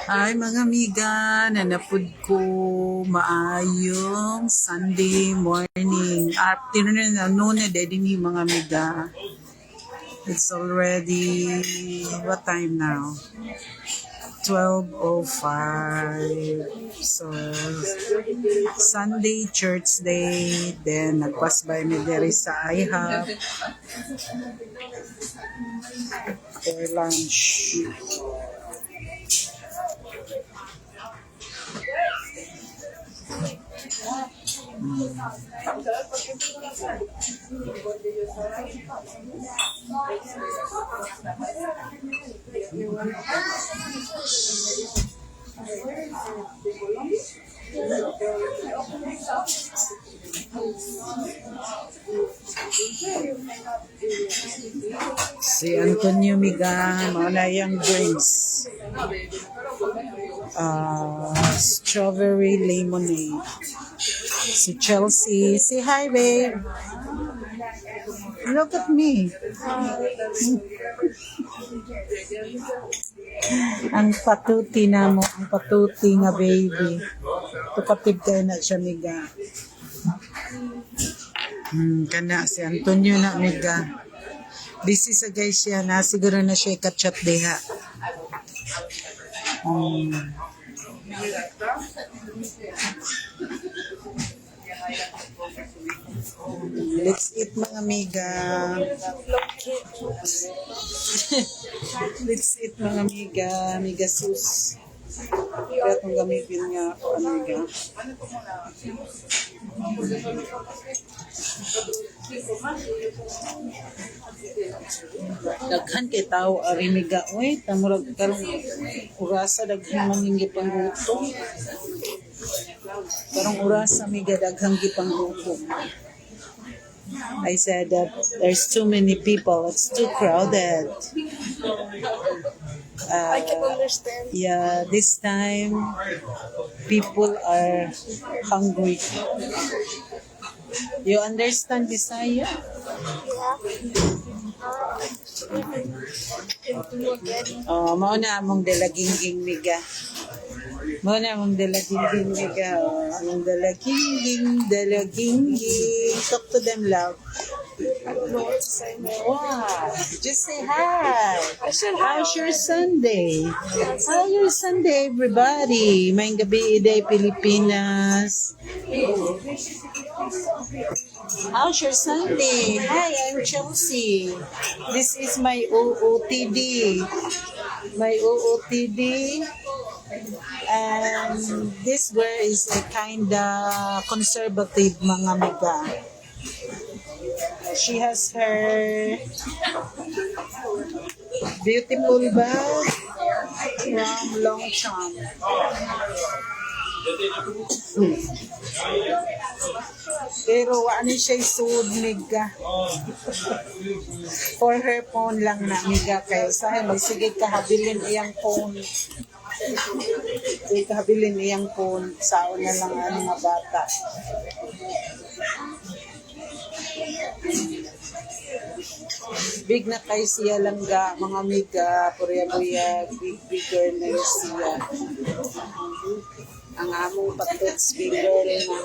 Ay mga amiga, nanapod ko maayong Sunday morning. Afternoon na noon na din mga amiga. It's already, what time now? 12:05. So, Sunday church day. Then, nagpas by me dere sa IHOP for lunch. Si Antonio Miga, mauna yung drinks. Strawberry lemonade. Si Chelsea, say hi babe. Look at me. Ang patuti na mo, ang patuti nga baby. Tukatib kayo na siya miga. Kana si Antonio na miga. Busy sa guys siya na siguro na siya ikachat deha. Let's eat mga amiga. Let's eat mga amiga. Amiga sus. Kaya itong gamitin nga ako amiga. Daghan kay tao ari miga. Uy, tamurag karong urasa daghan manging gipangluto. Karong urasa miga daghang gipangluto. I said that there's too many people. It's too crowded. I can understand. Yeah, this time people are hungry. You understand Bisaya? Yeah. Mao na among dalaging miga. Mao na among dalaging miga. Among dalaging. Talk to them loud. I don't know what to say now. Wow, just say hi. I said hi. How's your Sunday? How's your Sunday, everybody? May gabi day, Pilipinas. How's your Sunday? Hi, I'm Chelsea. This is my OOTD. My OOTD. And this girl is a kinda conservative mga amiga. She has her beautiful bag from Longchamp. Pero ano siya isud miga. For her phone lang na miga kayo. Sahay may sige kahabilin iyang phone. Sige kahabilin iyang phone. Sao na lang ano nga bata. Big na kay siya lang ga, mga amiga, purya-purya, bigger na yung siya. Ang among patuts, bigger na.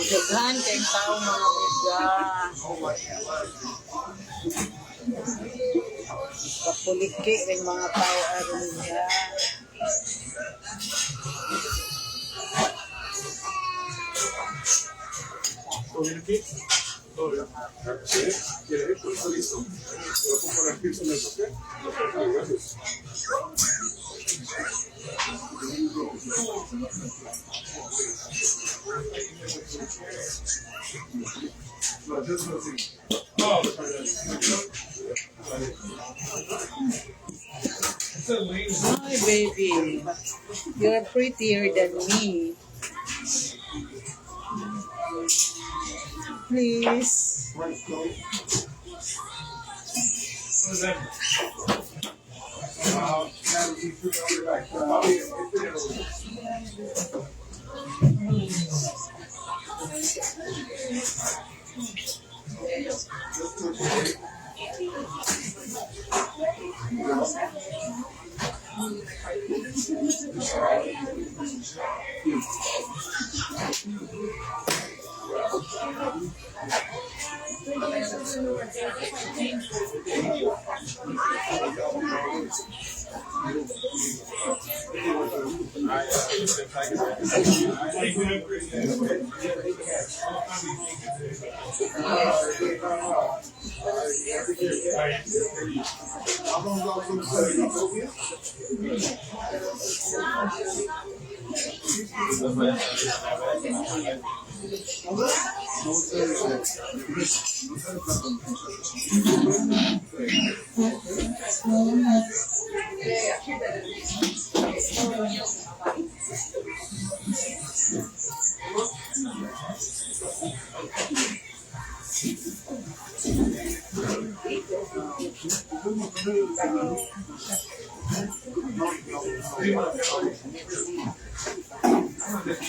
Daghan kayong tao mga amiga. Kapuliki rin mga tao aron niya. ¿Quiere esto? Está listo. Lo pongo las piezas en el papel. Gracias. Hi, baby. You're prettier than me. Please.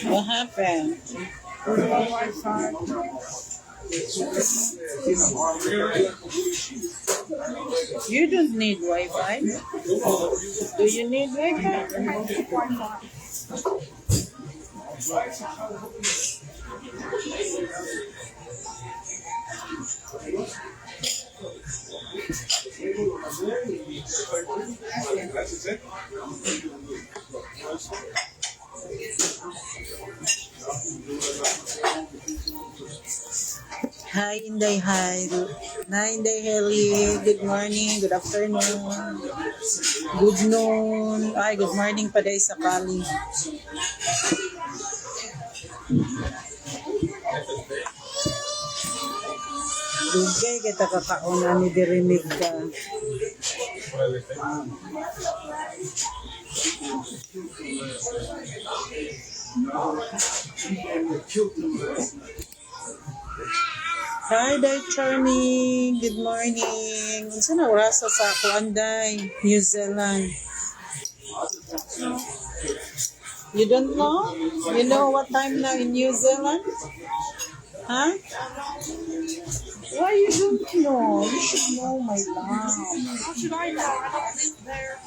What happened? You don't need Wi-Fi. Do you need Wi-Fi? Hi, Inday. Hi. Inday Heli. Good morning. Good afternoon. Good noon. Ay, good morning pa day sa Kali. Dugay kita kakauna ni dirinig ka. Hi, Day Charming. Good morning. Unsa na oras sa ako, Anday? New Zealand. You don't know? You know what time now in New Zealand? Huh? Why you don't know? You should know, my love. How should I know? I don't live there.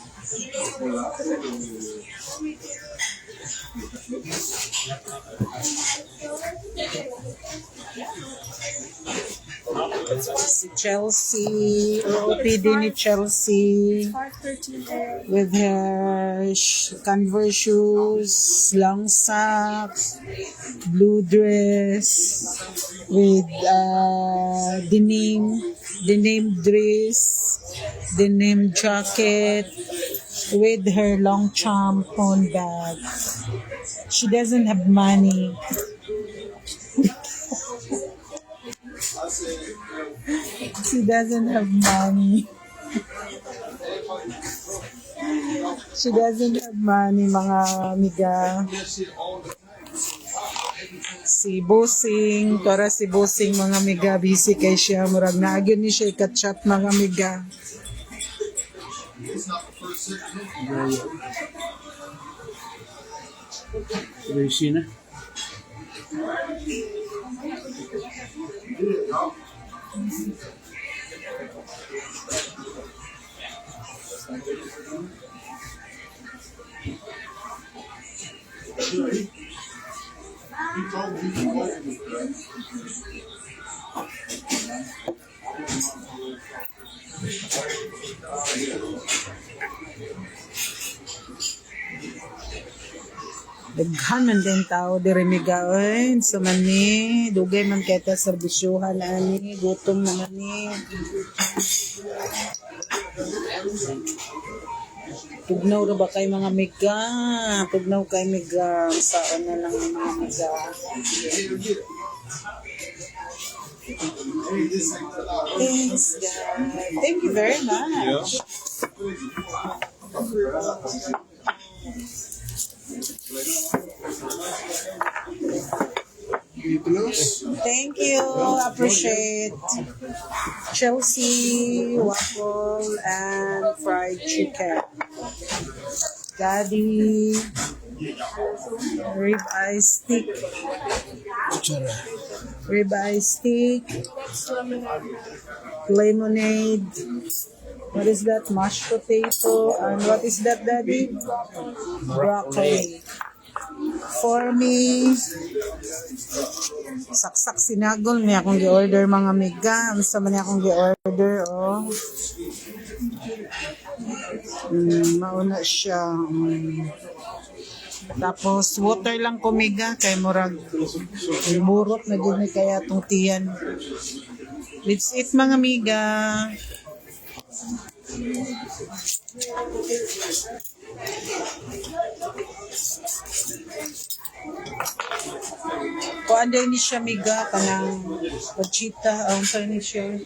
Si Chelsea, OPD ni Chelsea 5:13 a.m. with her Converse shoes, long socks, blue dress with denim dress, denim jacket with her long champon bag. She doesn't have money. She doesn't have money. She doesn't have money, mga amiga. Si Bossing, para si Bossing, mga amiga, busy kay siya. Murag naagyon ni siya i-catch-up, mga amiga. Busy na. Daghan man din tao diri miga oy sa mani dugay man kita serbisyuhan ani gutom na mani. Tugnaw ra ba kay mga miga? Tugnaw kay miga. Saan na lang yung mga miga? Thanks, guys. Thank you very much. Thank you. Appreciate. Chelsea, waffle, and fried chicken. Daddy, ribeye stick. Ribeye stick. Lemonade. What is that? Mashed potato. And what is that, Daddy? Broccoli. For me, saksak sinagol niya akong gi-order mga miga. Basta man niya akong gi-order, oh. Mauna siya. Tapos, water lang kumiga kay murag burot na din kaya itong tiyan. Let's eat mga miga. Kuan day ni siya miga kanang pachita ang sa ni siya.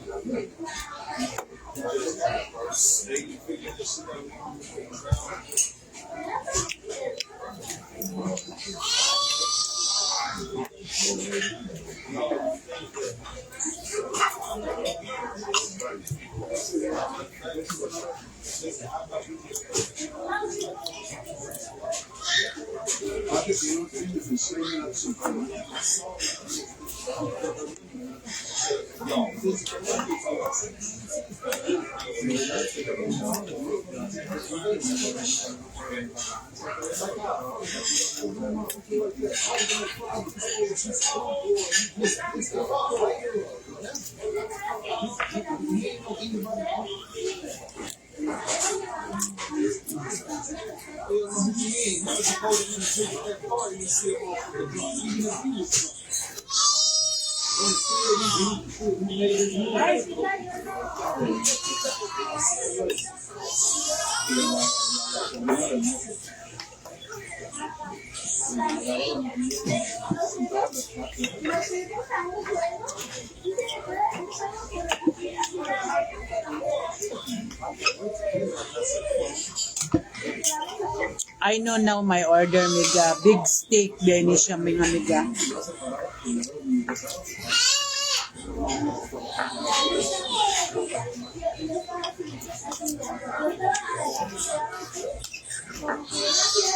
I know now my order miga. Big steak din ni siya mga miga.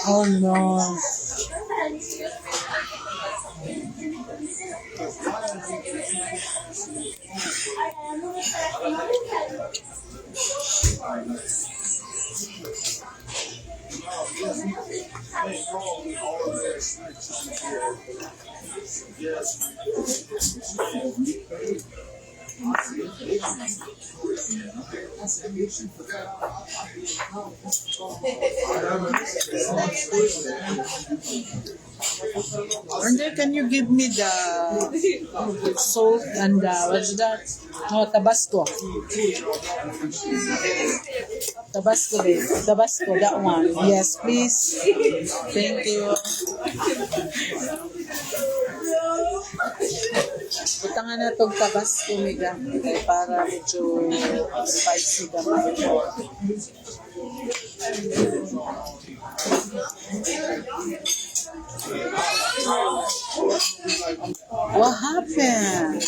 Oh no. And then can you give me the salt and what's that? Oh, Tabasco. Tabasco, babe. Tabasco, that one. Yes, please. Thank you. Butangan na itong Tabasco, miga. Para medyo spicy naman. What happened?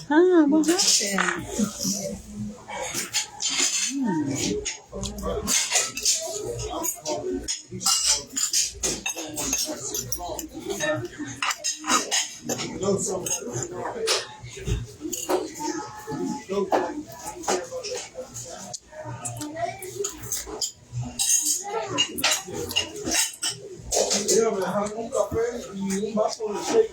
What happened? Un café y un vaso de shake.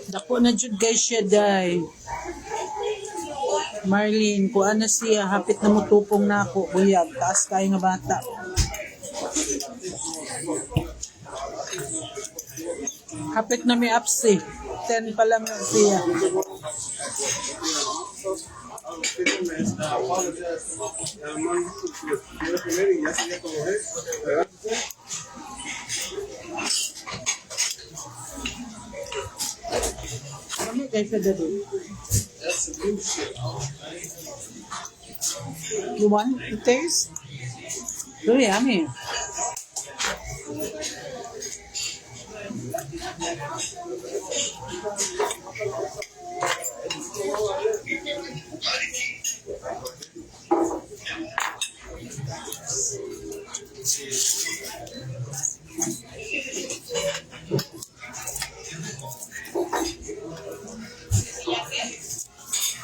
Dako na jud guys siya day. Marlene, kung ano siya, hapit na mutupong na ako. Buyag, taas kayo nga bata. Hapit na may apsi. 10 pa lang siya. Kami kayo sa dado. You want to taste? So yummy.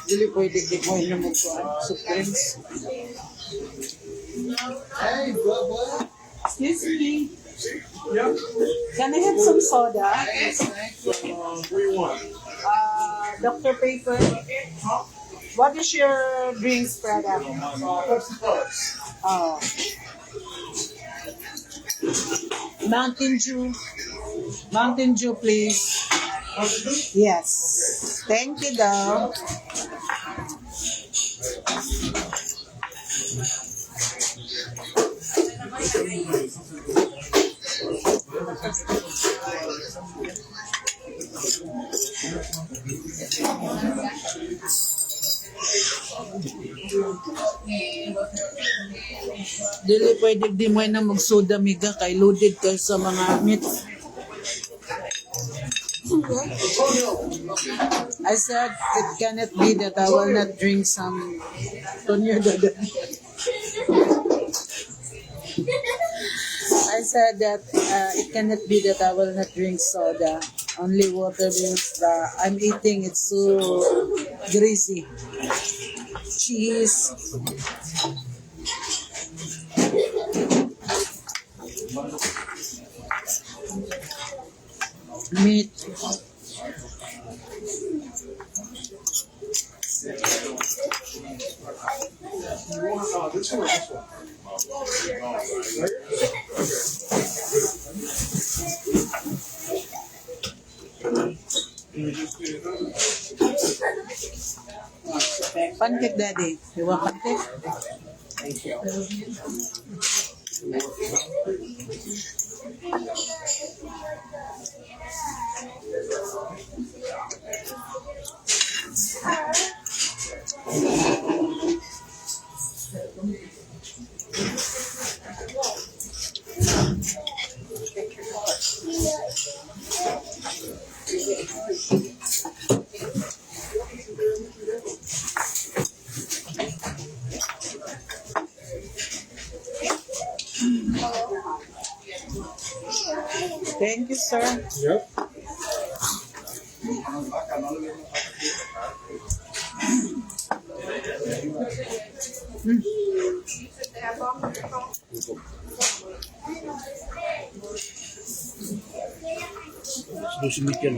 Dili pwede gikoy na supremacy. Hey, bud. Excuse me. Can I have some soda? What do you want? Dr. Paper. What is your drinks product? Pepsi Puffs. Oh. Mountain Dew. Mountain Dew, please. Yes. Thank you, though. Dili pwede di mo na magsoda miga kay loaded ka sa mga meat. I said it cannot be that I will not drink some Tonyo Dada. I said that it cannot be that I will not drink soda. Only water because I'm eating it's so greasy. Cheese. Meat. This one or this one? Pancake, Daddy. You want pancake? Thank you, sir. Yep. Susi Mikian.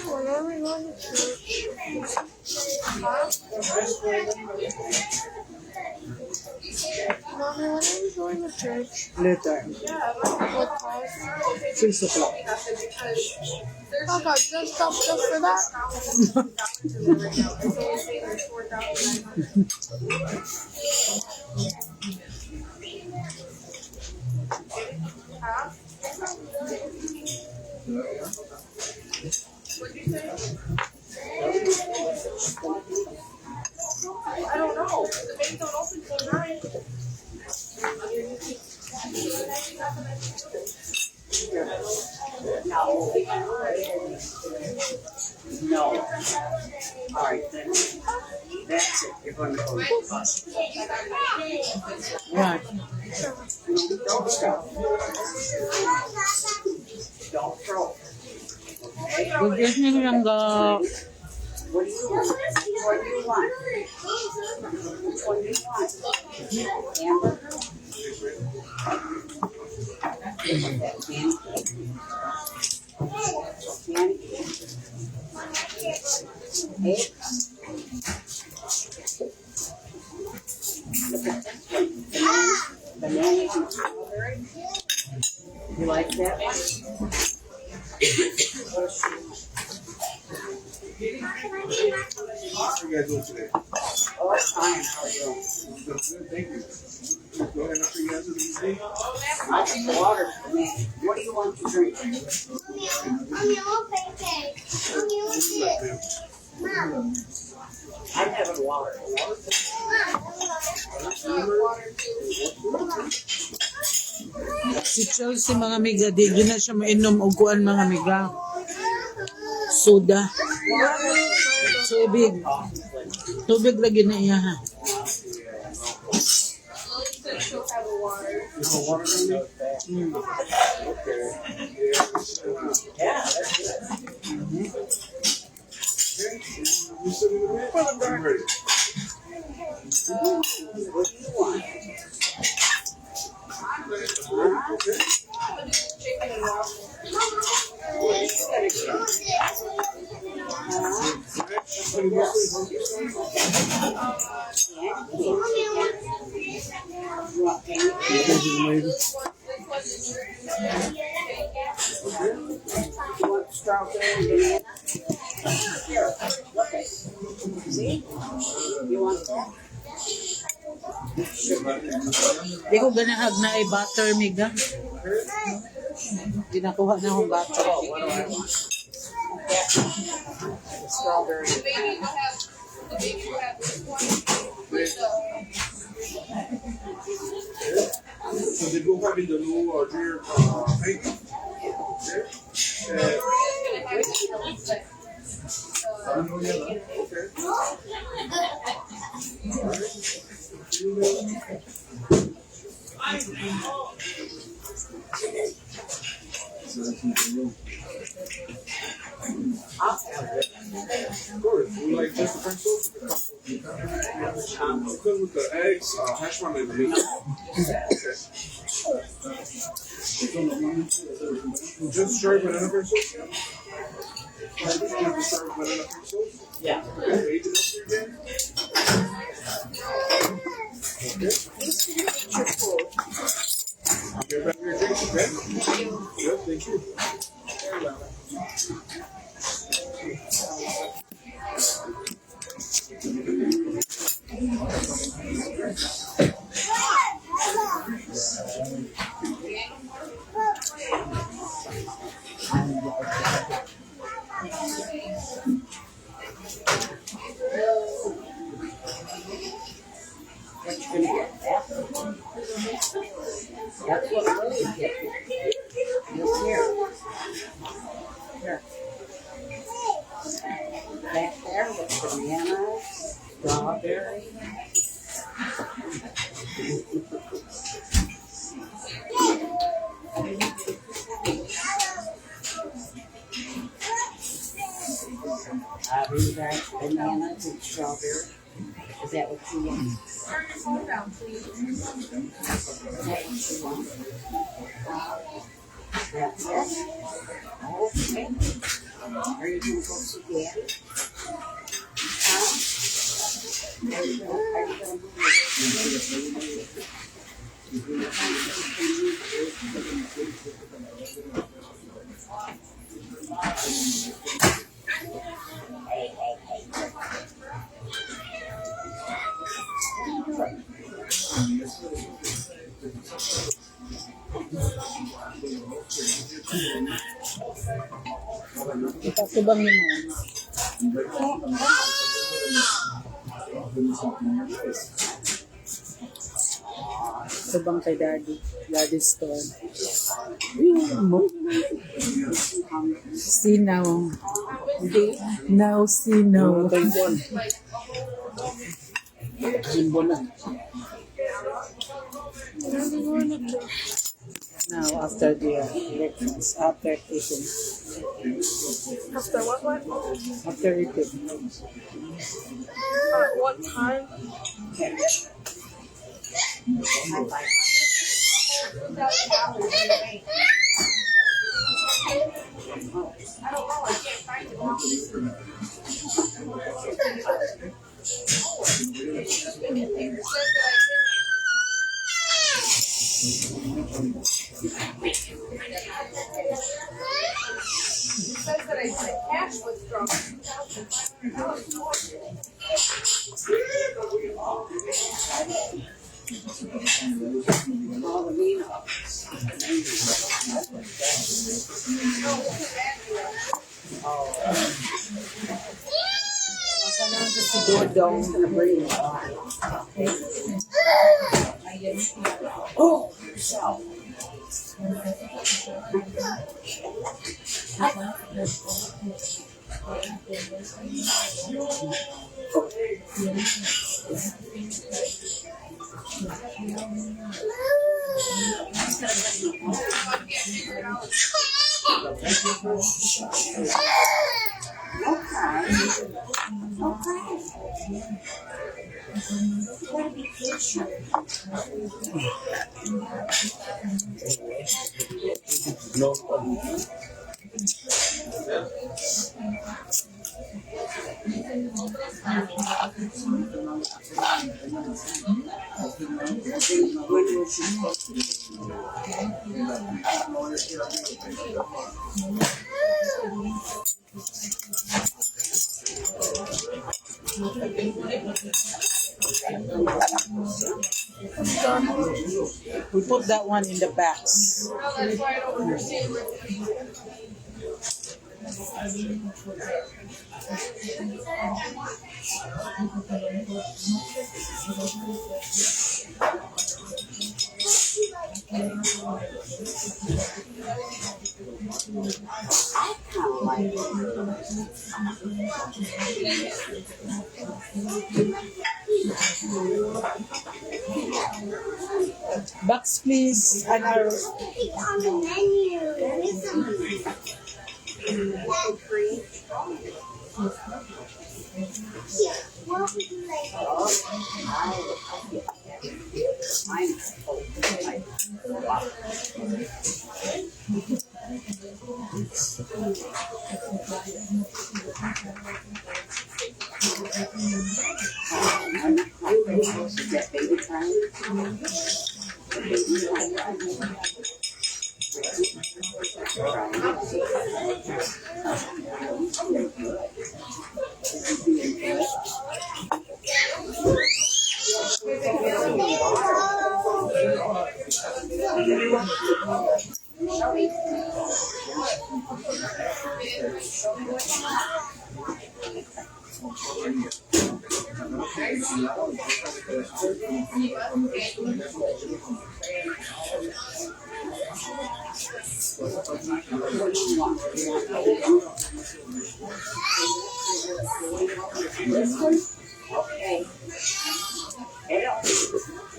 When are we going to church? Mommy, when are we going to church? Later. What time? 6 o'clock. I got dressed up just for that. I don't know. The bank don't open till 9. No. All right, then. That's it. You're going to go to the bus. Right. Don't stop. Don't throw. Good evening, Langga. What do you want? What do you want? Which one do you want? Hamburger? Eggs? Look at this one. Bananas and strawberry. You like that one? How you guys doing today? Oh, it's fine. How are you? Good, thank you. Go ahead and after you guys do these things. I think water for me. What do you want to drink? I'm having water. Si Chelsea, mga amiga, di na siya mainom og kuan, mga amiga. Soda. Tubig. Tubig lagi na iya, ha. You sit in the bed? I'm ready. What do you want? You want strawberry and banana? Here, look at. See? You want that? Di ko ganahag na ay butter, miga. Ginakuha na akong butter. What do I want? Strawberry. The baby will have this one with So they both have the new Dreer paint. Of course, we like just the French toast. Because with the eggs, hash brown and meat. Just straight banana French toast. Just serve banana French toast. Yeah. Okay, agent up here again. Okay. Get back your drinks, okay? Yes, thank you. What you gonna get? That's what Lily get. Look here. Here. Back there with bananas, strawberry. I'll be back bananas and strawberry. Is that what you want? turn your phone down, please. Is that what you want? That's it? Okay. Are you going to go see Daddy? Huh? Are you going to Subang mo. Subang kay Daddy. Daddy's store. Sinaw. Now sinaw. Simbo na. Now after the breakfast, after eating. After what? After eating. At what time? Oh, No. We put that one in the box. Box, please. And our it's on the menu. There is something. Here, what would you like?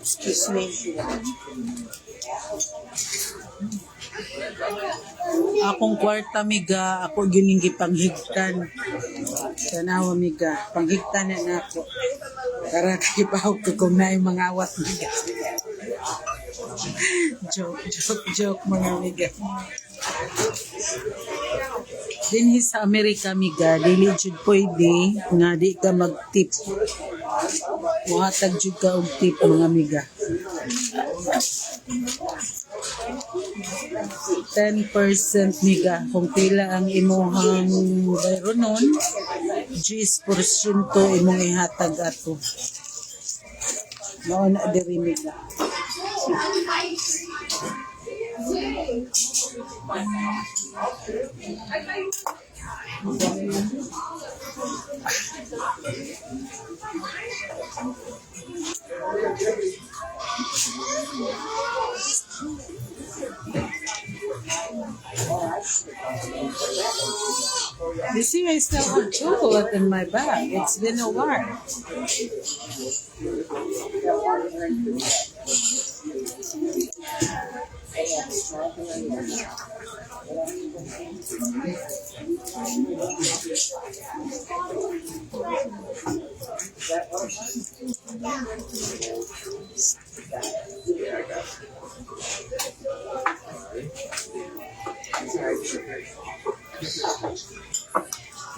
excuse me. Akong kwarta miga, ako gining gipanghigtan. Tanawa miga, panghigtan na nako. Para kahibaw ko kung na yung mga awat miga. Joke mga miga. Dinhi sa Amerika miga, dili jud pwede nga di ka mag-tip. Muhatag jud ka og tip mga miga. 10% miga kung pila ang imuhang bayro nun, 10% imong ihatag ato. Mao na diri miga. You see, I still have chocolate in my bag. It's been a while.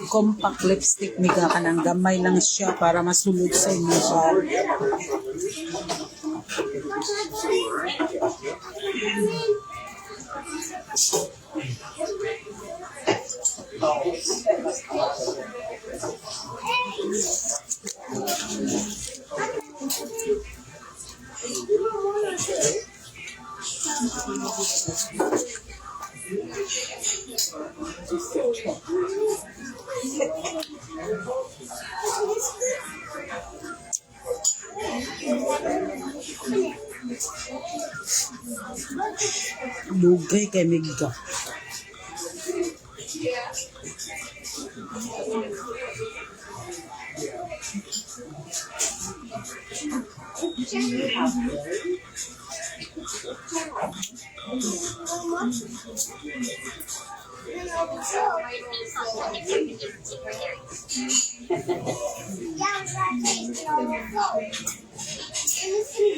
Compact lipstick, miga ka ng gamay lang siya para masulod sa inyo siya. Lugay kay miga.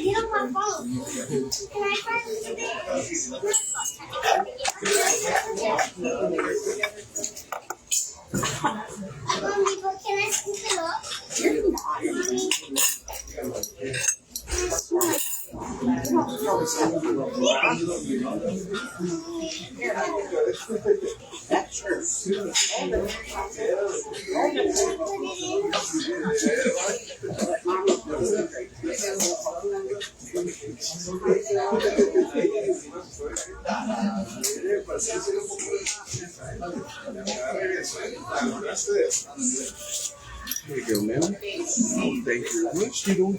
Get on my phone. Can I find Can I scoop it up? Here you go, ma'am. Thank you very much. You don't.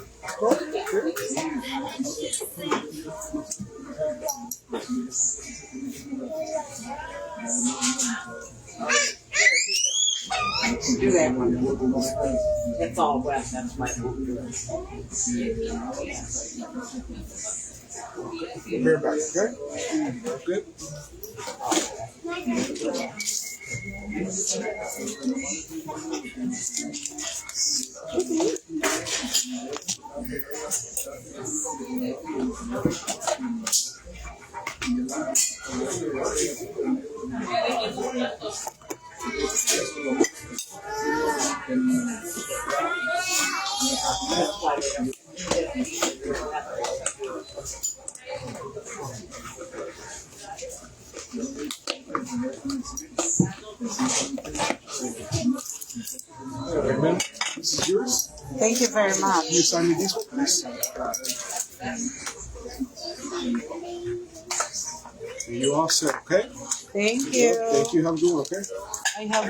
Do that one. It's all wet. That's why. Bear back, okay? Good. Okay, ma'am. This is yours. Thank you very much. Can you sign me these, please? You all set, okay? Thank you. Thank you. Have a good one, okay? I have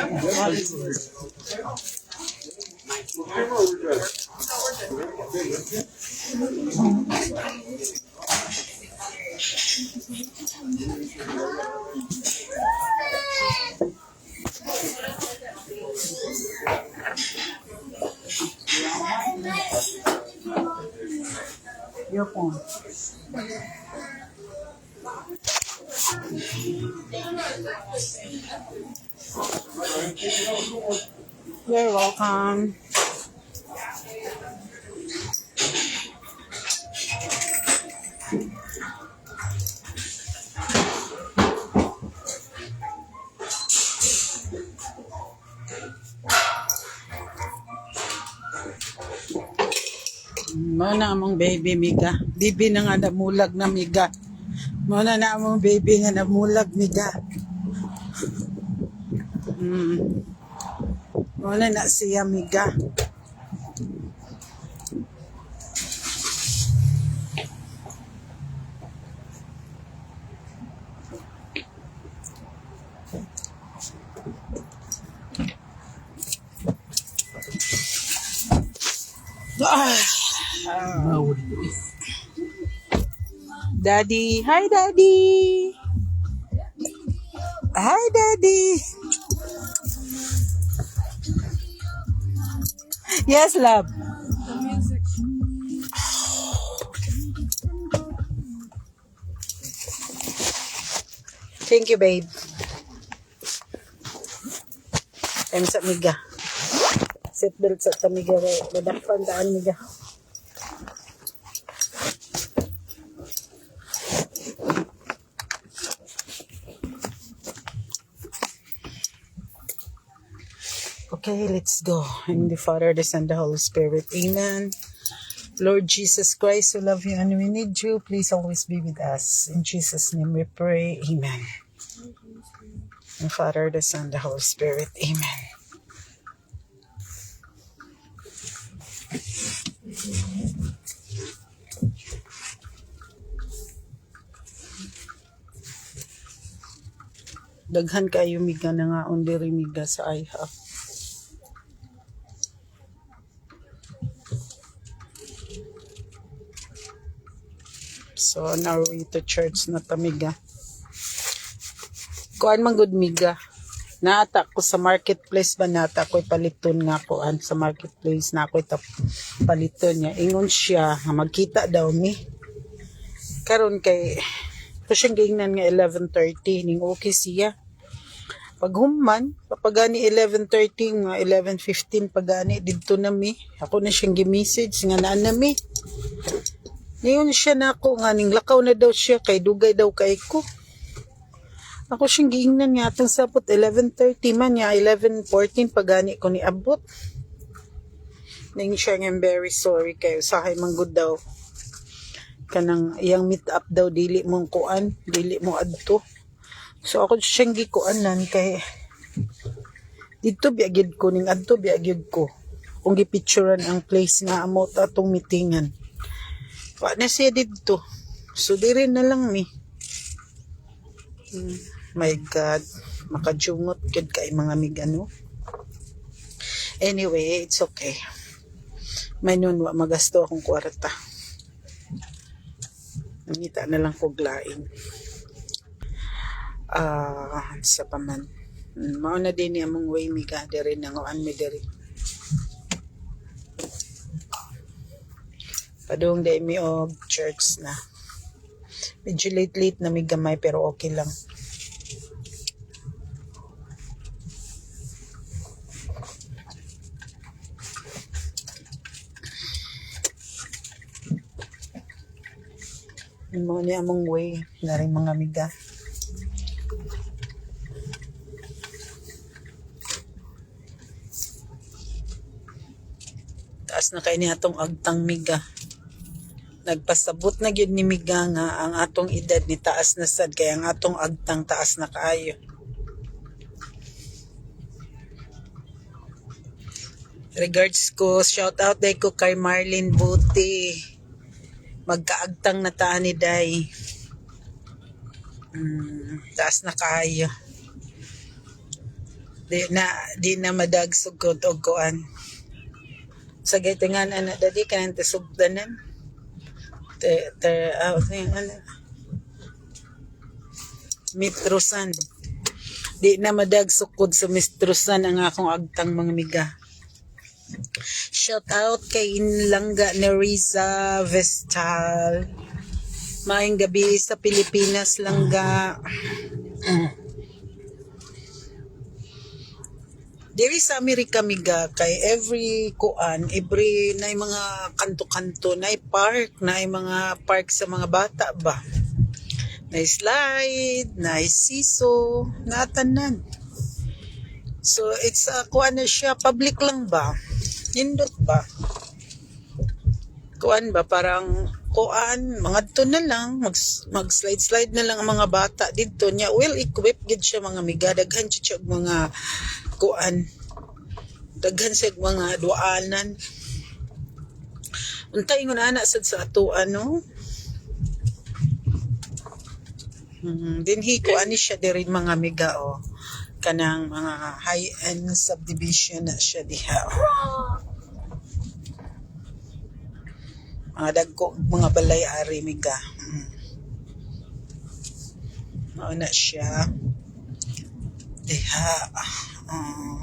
your phone. You're welcome. Mana among baby miga. Bibi na nga namulag na miga. Mana na among baby nga namulag miga. Mana na siya miga. Daddy. Hi, Daddy. Hi, Daddy. Yes, love. The music. Thank you, babe. I'm sa miga. Seatbelt sa tamiga. Dadakpan daan miga. Okay, let's go. In the Father, the Son, the Holy Spirit. Amen. Lord Jesus Christ, we love you and we need you. Please always be with us. In Jesus' name we pray. Amen. In Father, the Son, the Holy Spirit. Amen. Daghan kayo miga na nga diri miga sa IHOP. So on our way to church na tamiga. Kuan man good miga. Naata ko sa marketplace ba nata ko paliton nga kuan sa marketplace na ako paliton niya. Ingon siya nga magkita daw mi. Karon kay ko siyang gingnan nga 11:30 ning okay siya. Pag human, papagani 11:30 nga 11:15 pagani didto na mi. Ako na siyang gi-message nga naa na mi. Ngayon siya na ako nga ning lakaw na daw siya kay dugay daw kay ko. Ako siyang giingnan nga atong sapot 11:30 man niya 11:14 pagani ko ni abot. Ning siya nga very sorry kay usahay man gud daw. Kanang iyang meet up daw dili mong kuan, dili mo adto. So ako siyang gikuanan kay dito biagyud ko ning adto biagyud ko. Kung gipicturean ang place nga amo atong meetingan. Wa na siya dito. So diri na lang mi. My God, makajungot gud kay mga migano. Anyway, it's okay. May nun wa magasto akong kwarta. Nangita na lang ko glaing. Sa paman. Mao na din ni among way miga diri nanguan mi diri. Padung day mi og church na. Medyo late na mi gamay pero okay lang. Mo ni among way na rin mga miga. Taas na kay ni atong agtang miga. Nagpasabot na gyud ni miga nga ang atong edad ni taas na sad kay ang atong agtang taas na kaayo. Regards ko, shout out day ko kay Marlene Buti. Magkaagtang na taan ni Day. Taas na kaayo. Di na madagsugod og kuan. Sa gaytingan ana dadi kanang tesugdanan. Mitrosan. Di na madagsugod sa Mitrosan ang akong agtang mga miga. Shout out kay Inlangga Neriza Vestal. Maayong gabi sa Pilipinas, Langga. Diri sa Amerika miga kay every na mga kanto-kanto, na park, na mga park sa mga bata ba. Na slide, na siso, na tanan. So it's kuan na siya, public lang ba? Nindot ba? Kuan ba parang kuan, mga to na lang, mag-slide na lang ang mga bata dito niya. Well equipped gid siya mga miga, daghan siya mga kuan. Daghan siya mga duanan. Untay ingon ana sad sa ato ano. Dinhi kuan ni siya diri mga miga o. Kanang mga high-end subdivision na siya diha. Mga dagko, mga balay ari miga. Mauna siya. Diha.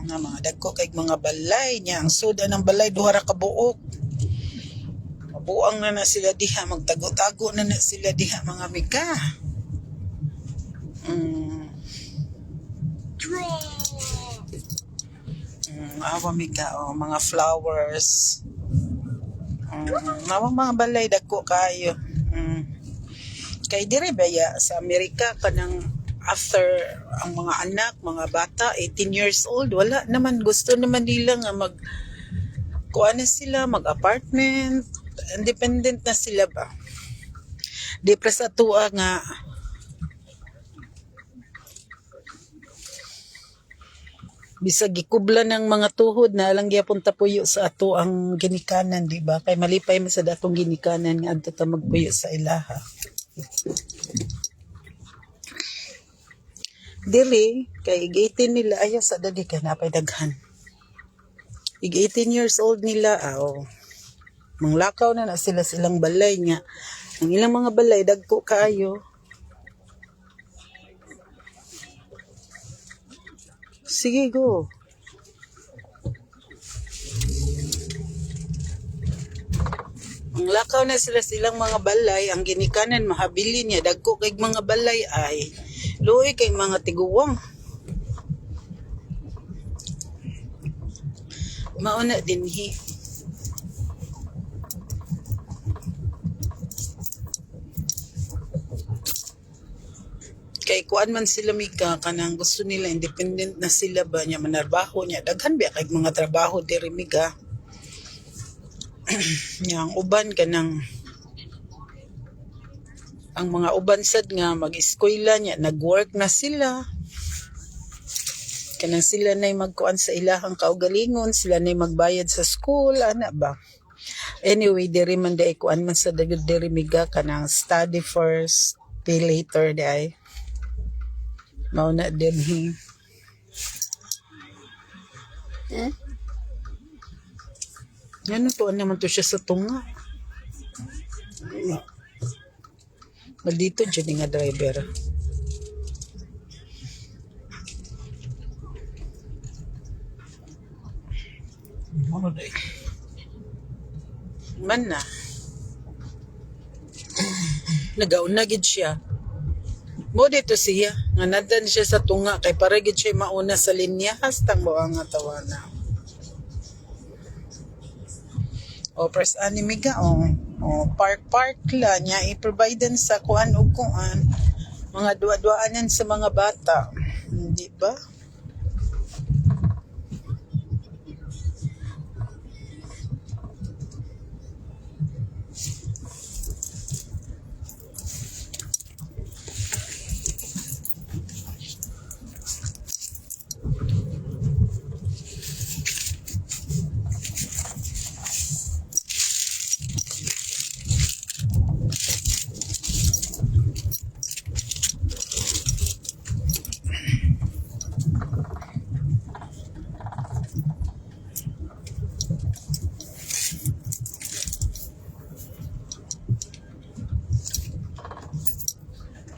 Na mga dagko kay mga balay niya. Ang suda ng balay, duha ra ka buok. Mabuang na sila diha. Magtago-tago na sila diha mga miga. Awa miga, mga flowers. Mga balay dagko kayo. Kay dire baya sa Amerika kanang after ang mga anak, mga bata 18 years old, wala naman, gusto naman nila nga kuha na sila, mag-apartment, independent na sila ba. Di pra sa tuwa nga bisag gikubla ng mga tuhod na lang gyapon ta puyo sa ato ang ginikanan, di ba? Kay malipay man sa datong ginikanan nga adto ta magpuyo sa ilaha. Dili kay 18 nila ayo sa dadi ka napay daghan. 18 years old nila manglakaw na sila silang balay nga. Ang ilang mga balay dagko kaayo. Sige, go. Ang lakaw na sila silang mga balay, ang ginikanan mahabilin niya, dagko kay mga balay ay luoy kay mga tiguwang. Mauna dinhi. Kay kuan man sila mika kanang gusto nila independent na sila ba niya manarbaho niya daghan ba kay mga trabaho diri miga. Yang uban kanang ang mga uban sad nga mag-eskwela niya nag-work na sila. Kanang sila nay magkuan sa ilahang kaugalingon, sila nay magbayad sa school, ana ba. Anyway, diri man day kuan man sa diri miga kanang study first, pay later day. Mauna din Yan to naman to siya sa tunga. Maldito dyan nga driver. Man na. Nagaunagid siya. Mo dito siya, nga nadan siya sa tunga, kay para gid siya mauna sa linya, hastang mo ang tawana. Press animiga, park la niya, i-provide sa kuan o kuan, mga duwa-duaanan sa mga bata. Di ba?